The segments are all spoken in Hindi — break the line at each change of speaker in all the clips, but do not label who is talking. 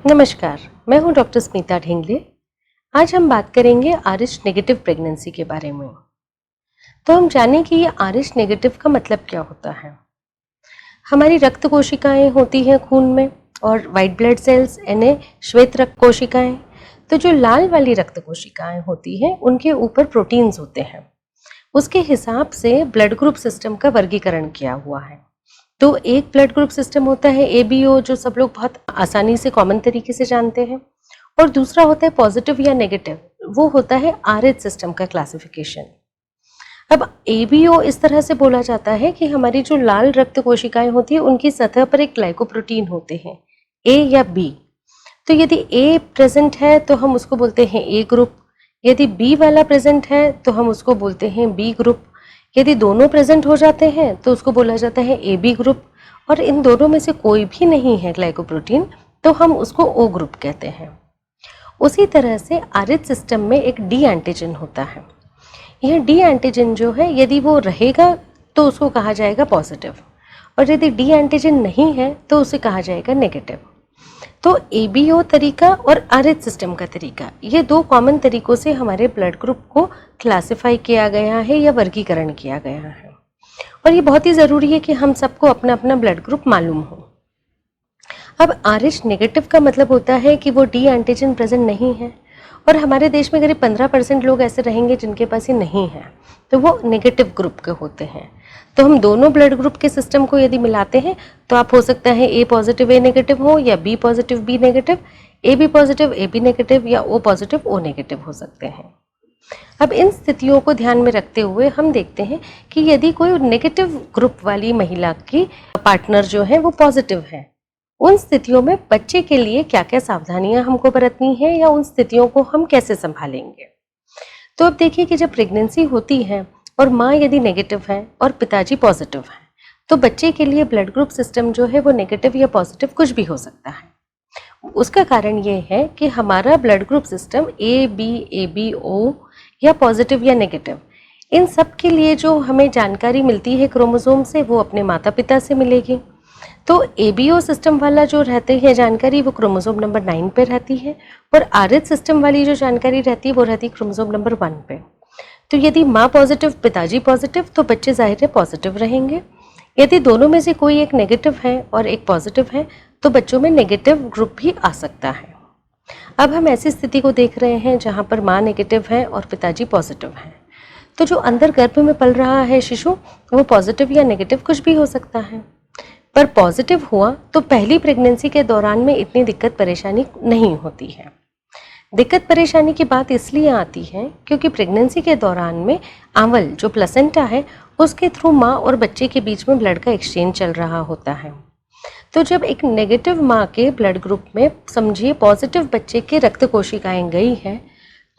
नमस्कार, मैं हूं डॉक्टर स्मिता ढेंगले। आज हम बात करेंगे RH नेगेटिव प्रेगनेंसी के बारे में। तो हम जानें कि ये RH नेगेटिव का मतलब क्या होता है। हमारी रक्त कोशिकाएं होती हैं खून में और वाइट ब्लड सेल्स यानी श्वेत रक्त कोशिकाएं। तो जो लाल वाली रक्त कोशिकाएं होती हैं उनके ऊपर प्रोटीन्स होते हैं। उसके हिसाब से ब्लड ग्रुप सिस्टम का वर्गीकरण किया हुआ है। तो एक ब्लड ग्रुप सिस्टम होता है ABO, जो सब लोग बहुत आसानी से कॉमन तरीके से जानते हैं, और दूसरा होता है पॉजिटिव या नेगेटिव, वो होता है RH सिस्टम का क्लासिफिकेशन। अब ABO इस तरह से बोला जाता है कि हमारी जो लाल रक्त कोशिकाएं होती है उनकी सतह पर एक ग्लाइकोप्रोटीन होते हैं, A या B। तो यदि A प्रेजेंट है तो हम उसको बोलते हैं A ग्रुप, यदि B वाला प्रेजेंट है तो हम उसको बोलते हैं B ग्रुप, यदि दोनों प्रेजेंट हो जाते हैं तो उसको बोला जाता है AB ग्रुप, और इन दोनों में से कोई भी नहीं है ग्लाइकोप्रोटीन तो हम उसको O ग्रुप कहते हैं। उसी तरह से RH सिस्टम में एक D एंटीजन होता है। यह D एंटीजन जो है यदि वो रहेगा तो उसको कहा जाएगा पॉजिटिव, और यदि D एंटीजन नहीं है तो उसे कहा जाएगा नेगेटिव। तो ABO तरीका और RH सिस्टम का तरीका, ये दो कॉमन तरीकों से हमारे ब्लड ग्रुप को क्लासिफाई किया गया है या वर्गीकरण किया गया है, और ये बहुत ही ज़रूरी है कि हम सबको अपना अपना ब्लड ग्रुप मालूम हो। अब RH नेगेटिव का मतलब होता है कि वो D एंटीजन प्रेजेंट नहीं है, और हमारे देश में करीब 15% लोग ऐसे रहेंगे जिनके पास ये नहीं है, तो वो नेगेटिव ग्रुप के होते हैं। तो हम दोनों ब्लड ग्रुप के सिस्टम को यदि मिलाते हैं तो आप हो सकता है A पॉजिटिव A नेगेटिव हो, या B positive B negative, AB positive AB negative, या O पॉजिटिव O नेगेटिव हो सकते हैं। अब इन स्थितियों को ध्यान में रखते हुए हम देखते हैं कि यदि कोई नेगेटिव ग्रुप वाली महिला की पार्टनर जो है वो पॉजिटिव है, उन स्थितियों में बच्चे के लिए क्या क्या सावधानियां हमको बरतनी है या उन स्थितियों को हम कैसे संभालेंगे। तो अब देखिए कि जब प्रेगनेंसी होती है और माँ यदि नेगेटिव है और पिताजी पॉजिटिव है, तो बच्चे के लिए ब्लड ग्रुप सिस्टम जो है वो नेगेटिव या पॉजिटिव कुछ भी हो सकता है। उसका कारण ये है कि हमारा blood group system AB ABO या पॉजिटिव या नेगेटिव, इन सब के लिए जो हमें जानकारी मिलती है क्रोमोसोम से वो अपने माता पिता से मिलेगी। तो ABO सिस्टम वाला जो रहते हैं जानकारी वो क्रोमोसोम नंबर 9 पे रहती है, और RH सिस्टम वाली जो जानकारी रहती है वो रहती है क्रोमोसोम नंबर 1 पे। तो यदि माँ पॉजिटिव पिताजी पॉजिटिव तो बच्चे जाहिर है पॉजिटिव रहेंगे। यदि दोनों में से कोई एक नेगेटिव है और एक पॉजिटिव है तो बच्चों में नेगेटिव ग्रुप भी आ सकता है। अब हम ऐसी स्थिति को देख रहे हैं जहाँ पर माँ नेगेटिव है और पिताजी पॉजिटिव हैं। तो जो अंदर गर्भ में पल रहा है शिशु वो पॉजिटिव या नेगेटिव कुछ भी हो सकता है, पर पॉजिटिव हुआ तो पहली प्रेगनेंसी के दौरान में इतनी दिक्कत परेशानी नहीं होती है। दिक्कत परेशानी की बात इसलिए आती है क्योंकि प्रेगनेंसी के दौरान में आंवल जो प्लेसेंटा है उसके थ्रू माँ और बच्चे के बीच में ब्लड का एक्सचेंज चल रहा होता है। तो जब एक नेगेटिव माँ के ब्लड ग्रुप में समझिए पॉजिटिव बच्चे के रक्त कोशिकाएं गई हैं,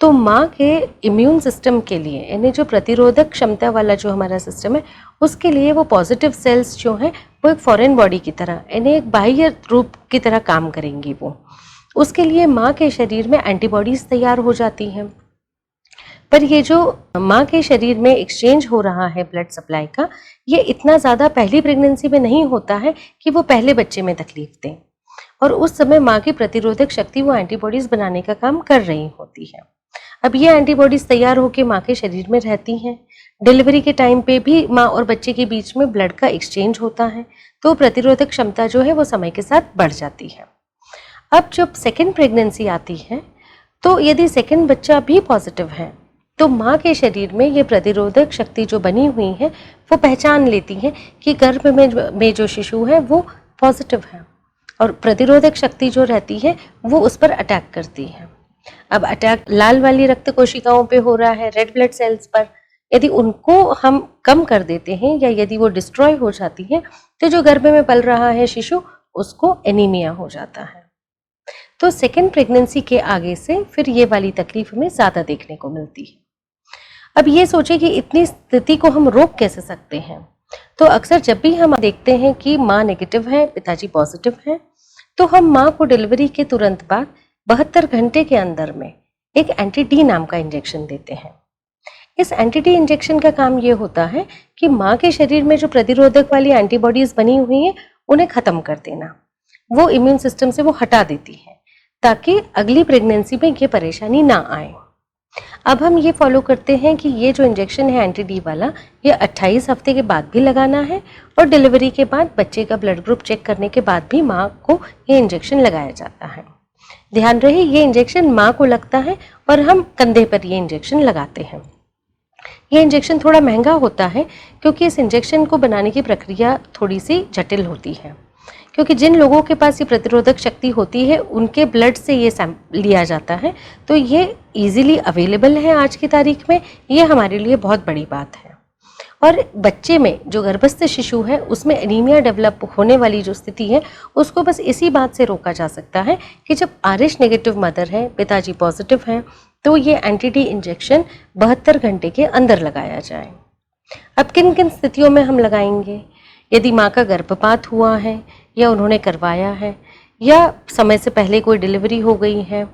तो माँ के इम्यून सिस्टम के लिए यानी जो प्रतिरोधक क्षमता वाला जो हमारा सिस्टम है उसके लिए वो पॉजिटिव सेल्स जो हैं वो एक फॉरेन बॉडी की तरह यानी एक बाह्य रूप की तरह काम करेंगी। वो उसके लिए माँ के शरीर में एंटीबॉडीज तैयार हो जाती हैं। पर ये जो माँ के शरीर में एक्सचेंज हो रहा है ब्लड सप्लाई का, ये इतना ज़्यादा पहली प्रेगनेंसी में नहीं होता है कि वो पहले बच्चे में तकलीफ दें, और उस समय माँ की प्रतिरोधक शक्ति वो एंटीबॉडीज़ बनाने का काम कर रही होती है। अब ये एंटीबॉडीज़ तैयार होकर माँ के शरीर में रहती हैं। डिलीवरी के टाइम पे भी माँ और बच्चे के बीच में ब्लड का एक्सचेंज होता है, तो प्रतिरोधक क्षमता जो है वो समय के साथ बढ़ जाती है। अब जब सेकेंड प्रेगनेंसी आती है तो यदि सेकेंड बच्चा भी पॉजिटिव है तो माँ के शरीर में ये प्रतिरोधक शक्ति जो बनी हुई है वो पहचान लेती है कि गर्भ में जो शिशु है वो पॉजिटिव है, और प्रतिरोधक शक्ति जो रहती है वो उस पर अटैक करती है। अब अटैक लाल वाली रक्त कोशिकाओं पे हो रहा है, रेड ब्लड सेल्स पर। यदि उनको हम कम कर देते हैं या यदि वो डिस्ट्रॉय हो जाती है तो जो गर्भ में पल रहा है शिशु उसको एनीमिया हो जाता है। तो सेकेंड प्रेगनेंसी के आगे से फिर ये वाली तकलीफ हमें ज़्यादा देखने को मिलती है। अब ये सोचे कि इतनी स्थिति को हम रोक कैसे सकते हैं। तो अक्सर जब भी हम देखते हैं कि माँ नेगेटिव है पिताजी पॉजिटिव है, तो हम माँ को डिलीवरी के तुरंत बाद 72 घंटे के अंदर में एक एंटी-डी नाम का इंजेक्शन देते हैं। इस एंटी-डी इंजेक्शन का काम ये होता है कि माँ के शरीर में जो प्रतिरोधक वाली एंटीबॉडीज बनी हुई हैं उन्हें खत्म कर देना, वो इम्यून सिस्टम से वो हटा देती है, ताकि अगली प्रेगनेंसी में ये परेशानी ना आए। अब हम ये फॉलो करते हैं कि ये जो इंजेक्शन है एंटी डी वाला, ये 28 हफ्ते के बाद भी लगाना है और डिलीवरी के बाद बच्चे का ब्लड ग्रुप चेक करने के बाद भी माँ को ये इंजेक्शन लगाया जाता है। ध्यान रहे ये इंजेक्शन माँ को लगता है और हम कंधे पर ये इंजेक्शन लगाते हैं। ये इंजेक्शन थोड़ा महंगा होता है क्योंकि इस इंजेक्शन को बनाने की प्रक्रिया थोड़ी सी जटिल होती है, क्योंकि जिन लोगों के पास ये प्रतिरोधक शक्ति होती है उनके ब्लड से ये सैंपल लिया जाता है, तो ये इजीली अवेलेबल है आज की तारीख में। ये हमारे लिए बहुत बड़ी बात है। और बच्चे में जो गर्भस्थ शिशु है उसमें एनीमिया डेवलप होने वाली जो स्थिति है उसको बस इसी बात से रोका जा सकता है कि जब RH नेगेटिव मदर है, पिताजी पॉजिटिव हैं, तो ये एंटी डी इंजेक्शन 72 घंटे के अंदर लगाया जाए। अब किन किन स्थितियों में हम लगाएंगे? यदि माँ का गर्भपात हुआ है या उन्होंने करवाया है, या समय से पहले कोई डिलीवरी हो गई है,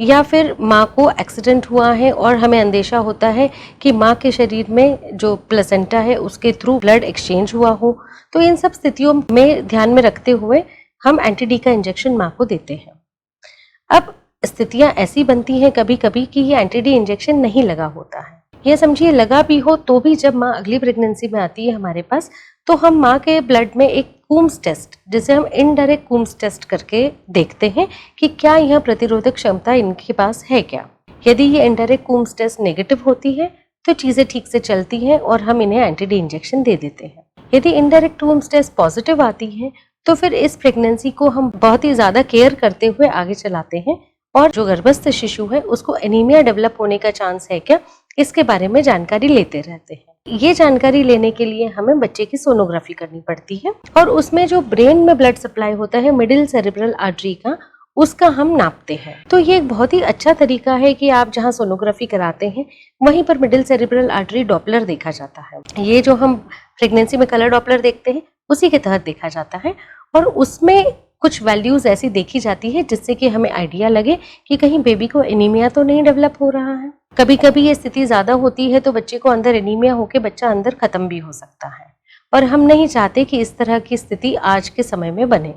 या फिर माँ को एक्सीडेंट हुआ है और हमें अंदेशा होता है कि माँ के शरीर में जो प्लेसेंटा है उसके थ्रू ब्लड एक्सचेंज हुआ हो, तो इन सब स्थितियों में ध्यान में रखते हुए हम एंटी डी का इंजेक्शन माँ को देते हैं। अब स्थितियाँ ऐसी बनती हैं कभी कभी कि ये एंटी डी इंजेक्शन नहीं लगा होता है, ये समझिए लगा भी हो तो भी जब माँ अगली प्रेगनेंसी में आती है हमारे पास, तो हम माँ के ब्लड में एक कूम्स टेस्ट, जिसे हम इनडायरेक्ट कूम्स टेस्ट करके देखते हैं कि क्या यह प्रतिरोधक क्षमता इनके पास है क्या। यदि ये इनडायरेक्ट कूम्स टेस्ट नेगेटिव होती है तो चीज़ें ठीक से चलती हैं और हम इन्हें एंटी डी इंजेक्शन दे देते हैं। यदि इनडायरेक्ट कूम्स टेस्ट पॉजिटिव आती है तो फिर इस प्रेगनेंसी को हम बहुत ही ज़्यादा केयर करते हुए आगे चलाते हैं और जो गर्भस्थ शिशु है उसको एनीमिया डेवलप होने का चांस है क्या, इसके बारे में जानकारी लेते रहते हैं। ये जानकारी लेने के लिए हमें बच्चे की सोनोग्राफी करनी पड़ती है और उसमें जो ब्रेन में ब्लड सप्लाई होता है मिडिल सेरेब्रल आर्टरी का, उसका हम नापते हैं। तो ये एक बहुत ही अच्छा तरीका है कि आप जहाँ सोनोग्राफी कराते हैं वहीं पर मिडिल सेरेब्रल आर्टरी डॉपलर देखा जाता है। ये जो हम प्रेगनेंसी में कलर डॉपलर देखते हैं उसी के तहत देखा जाता है और उसमें कुछ वैल्यूज ऐसी देखी जाती है जिससे कि हमें आइडिया लगे कि कहीं बेबी को एनीमिया तो नहीं डेवलप हो रहा है। कभी कभी ये स्थिति ज्यादा होती है तो बच्चे को अंदर एनीमिया होकर बच्चा अंदर खत्म भी हो सकता है और हम नहीं चाहते कि इस तरह की स्थिति आज के समय में बने।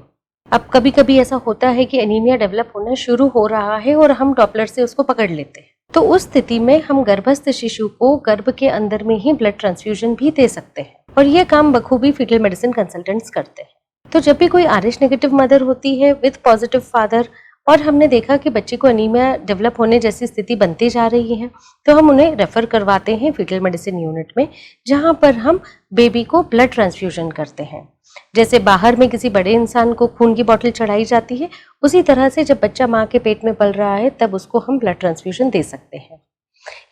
अब कभी कभी ऐसा होता है कि एनीमिया डेवलप होना शुरू हो रहा है और हम डॉपलर से उसको पकड़ लेते हैं, तो उस स्थिति में हम गर्भस्थ शिशु को गर्भ के अंदर में ही ब्लड ट्रांसफ्यूजन भी दे सकते हैं और ये काम बखूबी फीटल मेडिसिन कंसल्टेंट्स करते हैं। तो जब भी कोई RH नेगेटिव मदर होती है विद पॉजिटिव फादर और हमने देखा कि बच्चे को एनीमिया डेवलप होने जैसी स्थिति बनती जा रही है, तो हम उन्हें रेफर करवाते हैं फीटल मेडिसिन यूनिट में, जहां पर हम बेबी को ब्लड ट्रांसफ्यूजन करते हैं। जैसे बाहर में किसी बड़े इंसान को खून की बोतल चढ़ाई जाती है, उसी तरह से जब बच्चा माँ के पेट में पल रहा है तब उसको हम ब्लड ट्रांसफ्यूजन दे सकते हैं।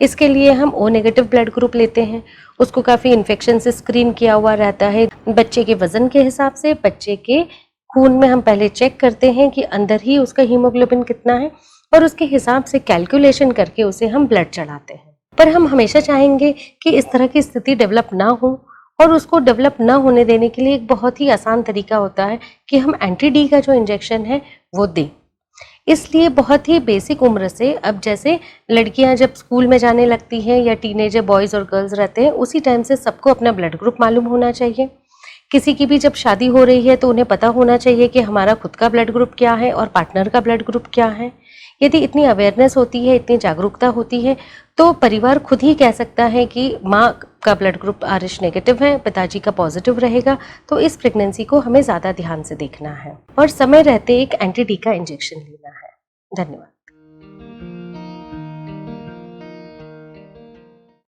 इसके लिए हम O नेगेटिव ब्लड ग्रुप लेते हैं, उसको काफ़ी इन्फेक्शन से स्क्रीन किया हुआ रहता है। बच्चे के वजन के हिसाब से बच्चे के खून में हम पहले चेक करते हैं कि अंदर ही उसका हीमोग्लोबिन कितना है और उसके हिसाब से कैलकुलेशन करके उसे हम ब्लड चढ़ाते हैं। पर हम हमेशा चाहेंगे कि इस तरह की स्थिति डेवलप ना हो और उसको डेवलप ना होने देने के लिए एक बहुत ही आसान तरीका होता है कि हम एंटी डी का जो इंजेक्शन है वो दें। इसलिए बहुत ही बेसिक उम्र से, अब जैसे लड़कियां जब स्कूल में जाने लगती हैं या टीनेजर बॉयज़ और गर्ल्स रहते हैं, उसी टाइम से सबको अपना ब्लड ग्रुप मालूम होना चाहिए। किसी की भी जब शादी हो रही है तो उन्हें पता होना चाहिए कि हमारा खुद का ब्लड ग्रुप क्या है और पार्टनर का ब्लड ग्रुप क्या है। यदि इतनी अवेयरनेस होती है, इतनी जागरूकता होती है, तो परिवार खुद ही कह सकता है कि माँ का ब्लड ग्रुप RH नेगेटिव है, पिताजी का पॉजिटिव रहेगा, तो इस प्रेगनेंसी को हमें ज़्यादा ध्यान से देखना है और समय रहते एक एंटी डी का इंजेक्शन लेना है। धन्यवाद।